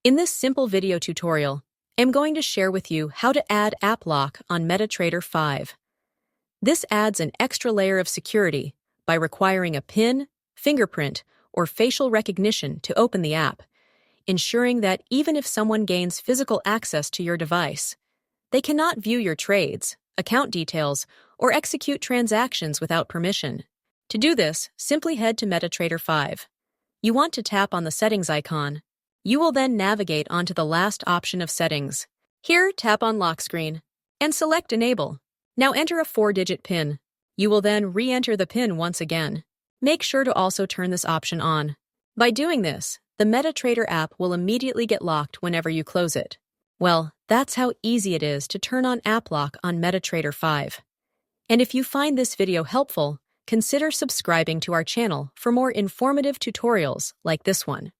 In this simple video tutorial, I'm going to share with you how to add App Lock on MetaTrader 5. This adds an extra layer of security by requiring a PIN, fingerprint, or facial recognition to open the app, ensuring that even if someone gains physical access to your device, they cannot view your trades, account details, or execute transactions without permission. To do this, simply head to MetaTrader 5. You want to tap on the settings icon. You will then navigate onto the last option of settings. Here, tap on Lock Screen and select Enable. Now enter a 4-digit PIN. You will then re-enter the PIN once again. Make sure to also turn this option on. By doing this, the MetaTrader app will immediately get locked whenever you close it. Well, that's how easy it is to turn on App Lock on MetaTrader 5. And if you find this video helpful, consider subscribing to our channel for more informative tutorials like this one.